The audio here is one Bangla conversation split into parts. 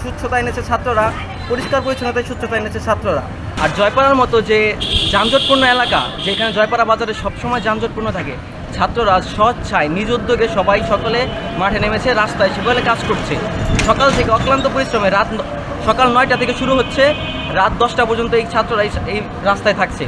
স্বচ্ছতা এনেছে ছাত্ররা, পরিষ্কার পরিচ্ছন্নতায় স্বচ্ছতা এনেছে ছাত্ররা। আর জয়পাড়ার মতো যে যানজটপূর্ণ এলাকা, যেখানে জয়পাড়া বাজারে সবসময় যানজটপূর্ণ থাকে, ছাত্ররা স্বেচ্ছায় নিজ উদ্যোগে সকলে মাঠে নেমেছে, রাস্তায় সকলে কাজ করছে। সকাল থেকে অক্লান্ত পরিশ্রমে সকাল 9টা থেকে শুরু হচ্ছে, রাত 10টা পর্যন্ত এই ছাত্ররা এই রাস্তায় থাকছে।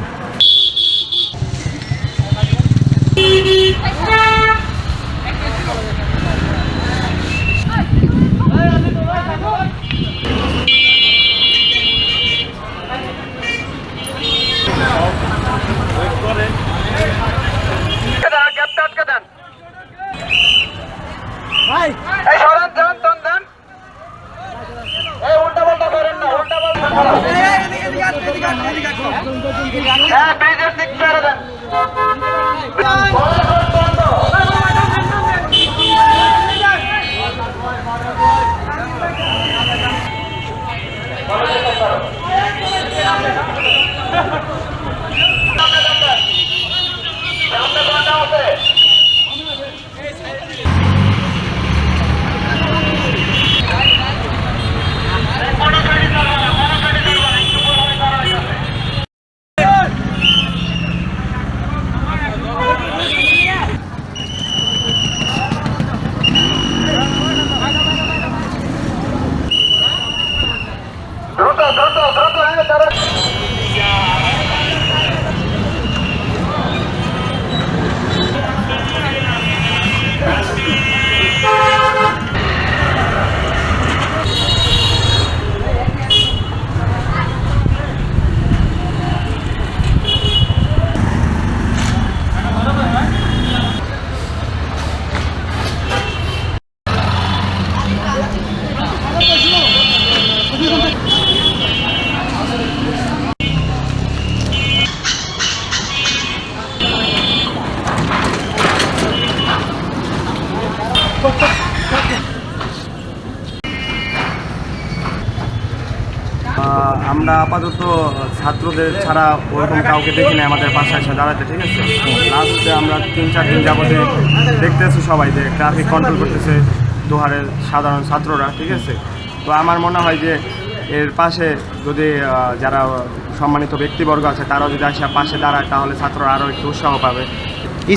আমরা আপাতত ছাত্রদের ছাড়া ওরকম কাউকে দেখি না আমাদের বাসায় এসে দাঁড়াতে, ঠিক আছে। লাস্টে আমরা 3-4 দিন যাবতে দেখতেছি সবাই যে ট্রাফিক কন্ট্রোল করতেছে দোহারের সাধারণ ছাত্ররা, ঠিক আছে। তো আমার মনে হয় যে এর পাশে যদি যারা সম্মানিত ব্যক্তিবর্গ আছে তারাও যদি আসে পাশে দাঁড়ায় তাহলে ছাত্ররা আরও একটু উৎসাহ পাবে।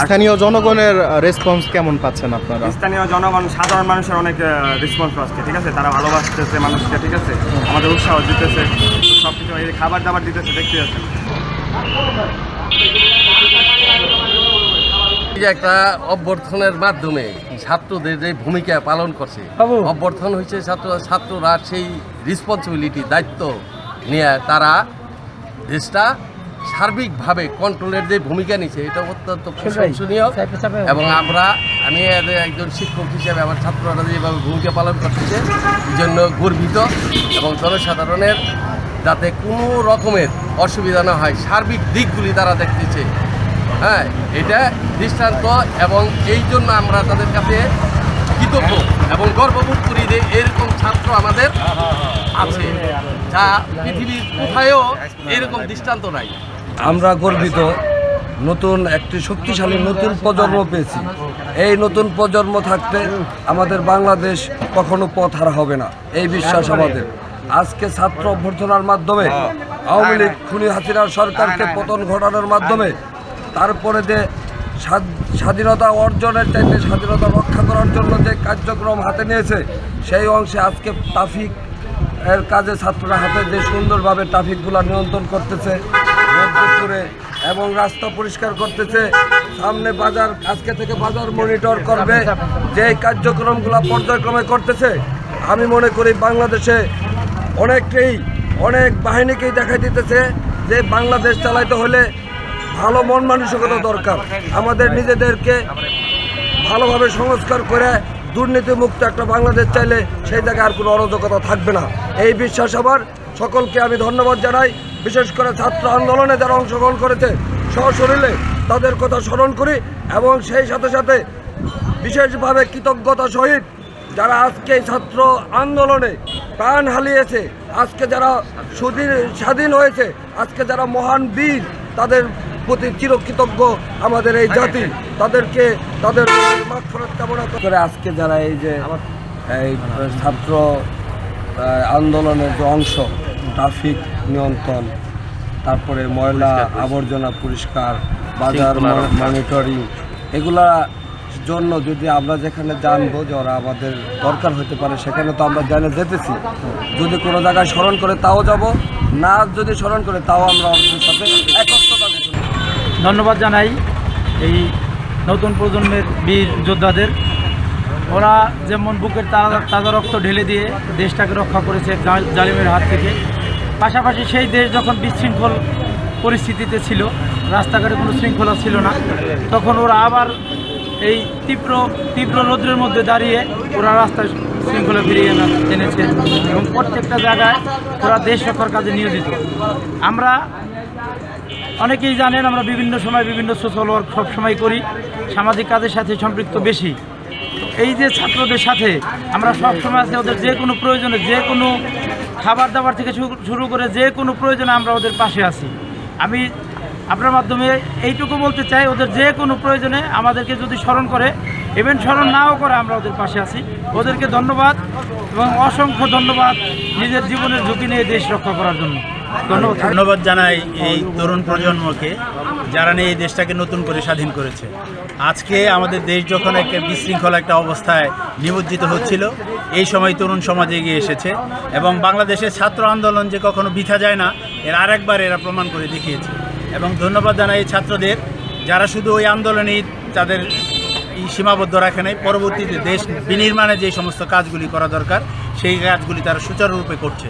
স্থানীয় জনগণের রেসপন্স কেমন পাচ্ছেন আপনারা? স্থানীয় জনগণ সাধারণ মানুষের অনেক রেসপন্স পাচ্ছে, ঠিক আছে। তারা ভালোবাসতেছে মানুষকে, ঠিক আছে, আমাদের উৎসাহ দিতেছে, সব কিছু এই খাবার দাবার দিতেছে, দেখতে যাচ্ছে। একটা অভ্যর্থনের মাধ্যমে ছাত্রদের যে ভূমিকা পালন করছে, অভ্যর্থন হয়েছে ছাত্ররা সেই রেসপন্সিবিলিটি দায়িত্ব নিয়ে তারা দেশটা সার্বিকভাবে কন্ট্রোলের যে ভূমিকা নিচ্ছে এটা অত্যন্ত প্রশংসনীয়। এবং আমি একজন শিক্ষক হিসেবে আমার ছাত্ররা যেভাবে ভূমিকা পালন করতেছে এই জন্য গর্বিত, এবং জনসাধারণের যাতে কোনো রকমের অসুবিধা না হয় সার্বিক দিকগুলি তারা দেখতেছে, হ্যাঁ, এটা দৃষ্টান্ত। এবং এই জন্য আমরা তাদের কাছে কৃতজ্ঞ এবং গর্ববোধ করি যে এরকম ছাত্র আমাদের আছে, যা পৃথিবীর কোথায়ও এরকম দৃষ্টান্ত নাই। আমরা গর্বিত, নতুন একটি শক্তিশালী নতুন প্রজন্ম পেয়েছি। এই নতুন প্রজন্ম থাকতে আমাদের বাংলাদেশ কখনো পথ হারা হবে না, এই বিশ্বাস আমাদের। আজকে ছাত্র অভ্যর্থনার মাধ্যমে আওয়ামী লীগ খুনি হাসিনার সরকারকে পতন ঘটানোর মাধ্যমে তারপরে যে স্বাধীনতা অর্জনের চাইতে স্বাধীনতা রক্ষা করার জন্য যে কার্যক্রম হাতে নিয়েছে সেই অংশে আজকে ট্রাফিক এর কাজে ছাত্ররা হাতে যে সুন্দরভাবে ট্রাফিকগুলো নিয়ন্ত্রণ করতেছে করে এবং রাস্তা পরিষ্কার করতেছে। সামনে বাজার, আজকে থেকে বাজার মনিটর করবে, যে কার্যক্রমগুলো পর্যায়ক্রমে করতেছে। আমি মনে করি বাংলাদেশে অনেক বাহিনীকেই দেখাই দিতেছে যে বাংলাদেশ চালাইতে হলে ভালো মন মানসিকতা দরকার। আমাদের নিজেদেরকে ভালোভাবে সংস্কার করে দুর্নীতিমুক্ত একটা বাংলাদেশ চাইলে সেই জায়গায় আর কোনো অরাজকতা থাকবে না, এই বিশ্বাস আমার। সকলকে আমি ধন্যবাদ জানাই, বিশেষ করে ছাত্র আন্দোলনে যারা অংশগ্রহণ করেছে সশরীরে তাদের কথা স্মরণ করি, এবং সেই সাথে সাথে বিশেষভাবে কৃতজ্ঞতা সহিত যারা আজকে ছাত্র আন্দোলনে প্রাণ হারিয়েছে, আজকে যারা স্বাধীন হয়েছে, আজকে যারা মহান বীর, তাদের প্রতি চিরকৃতজ্ঞ আমাদের এই জাতি। তাদেরকে তাদের মাগফিরাত কামনা করে আজকে যারা এই যে এই ছাত্র আন্দোলনের যে অংশ ট্রাফিক নিয়ন্ত্রণ, তারপরে ময়লা আবর্জনা পরিষ্কার, বাজার মনিটরিং, এগুলা জন্য যদি আমরা যেখানে জানবো যে ওরা আমাদের দরকার হতে পারে সেখানে তো আমরা জানে যেতেছি। যদি কোনো জায়গায় স্মরণ করে তাও যাব, না যদি স্মরণ করে তাও আমরা ওদের সাথে একত্রতা গঠন করব। ধন্যবাদ জানাই এই নতুন প্রজন্মের বীর যোদ্ধাদের। ওরা যেমন বুকের তাজা রক্ত ঢেলে দিয়ে দেশটাকে রক্ষা করেছে জালিমের হাত থেকে, পাশাপাশি সেই দেশ যখন বিশৃঙ্খল পরিস্থিতিতে ছিল, রাস্তাঘাটে কোনো শৃঙ্খলা ছিল না, তখন ওরা আবার এই তীব্র রৌদ্রের মধ্যে দাঁড়িয়ে ওরা রাস্তায় শৃঙ্খলা ফিরিয়ে এনেছে এবং প্রত্যেকটা জায়গায় ওরা দেশ রক্ষার কাজে নিয়োজিত। আমরা অনেকেই জানেন আমরা বিভিন্ন সময় বিভিন্ন সোশ্যাল ওয়ার্ক সবসময় করি, সামাজিক কাজের সাথে সম্পৃক্ত বেশি। এই যে ছাত্রদের সাথে আমরা সবসময় আছি, ওদের যে কোনো প্রয়োজনে, যে কোনো খাবার দাবার থেকে শুরু করে যে কোনো প্রয়োজনে আমরা ওদের পাশে আছি। আমি আপনার মাধ্যমে এইটুকু বলতে চাই, ওদের যে কোনো প্রয়োজনে আমাদেরকে যদি স্মরণ করে, ইভেন স্মরণ নাও করে, আমরা ওদের পাশে আছি। ওদেরকে ধন্যবাদ এবং অসংখ্য ধন্যবাদ নিজের জীবনের ঝুঁকি নিয়ে দেশ রক্ষা করার জন্য। ধন্যবাদ জানাই এই তরুণ প্রজন্মকে, যারা নিয়ে এই দেশটাকে নতুন করে স্বাধীন করেছে। আজকে আমাদের দেশ যখন একটা বিশৃঙ্খল একটা অবস্থায় নিমজ্জিত হচ্ছিল, এই সময় তরুণ সমাজ এগিয়ে এসেছে এবং বাংলাদেশের ছাত্র আন্দোলন যে কখনো বৃথা যায় না, এর আরেকবার এরা প্রমাণ করে দেখিয়েছে। এবং ধন্যবাদ জানাই এই ছাত্রদের, যারা শুধু ওই আন্দোলনেই তাদের সীমাবদ্ধ রাখে নাই, পরবর্তীতে দেশ বিনির্মাণে যে সমস্ত কাজগুলি করা দরকার সেই কাজগুলি তারা সুচারুরূপে করছে।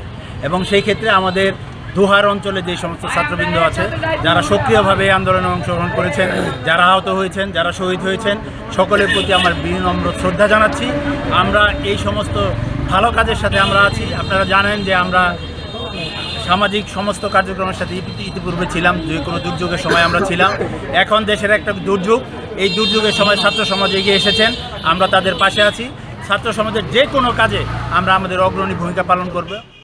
এবং সেই ক্ষেত্রে আমাদের দোহার অঞ্চলে যে সমস্ত ছাত্রবৃন্দ আছে, যারা সক্রিয়ভাবে এই আন্দোলনে অংশগ্রহণ করেছেন, যারা আহত হয়েছেন, যারা শহীদ হয়েছেন, সকলের প্রতি আমার বিনম্র শ্রদ্ধা জানাচ্ছি। আমরা এই সমস্ত ভালো কাজের সাথে আমরা আছি। আপনারা জানেন যে আমরা সামাজিক সমস্ত কার্যক্রমের সাথে ইতিপূর্বে ছিলাম, যে কোনো দুর্যোগের সময় আমরা ছিলাম। এখন দেশের একটা দুর্যোগ, এই দুর্যোগের সময় ছাত্র সমাজ এগিয়ে এসেছেন, আমরা তাদের পাশে আছি। ছাত্র সমাজের যে কোনো কাজে আমরা আমাদের অগ্রণী ভূমিকা পালন করব।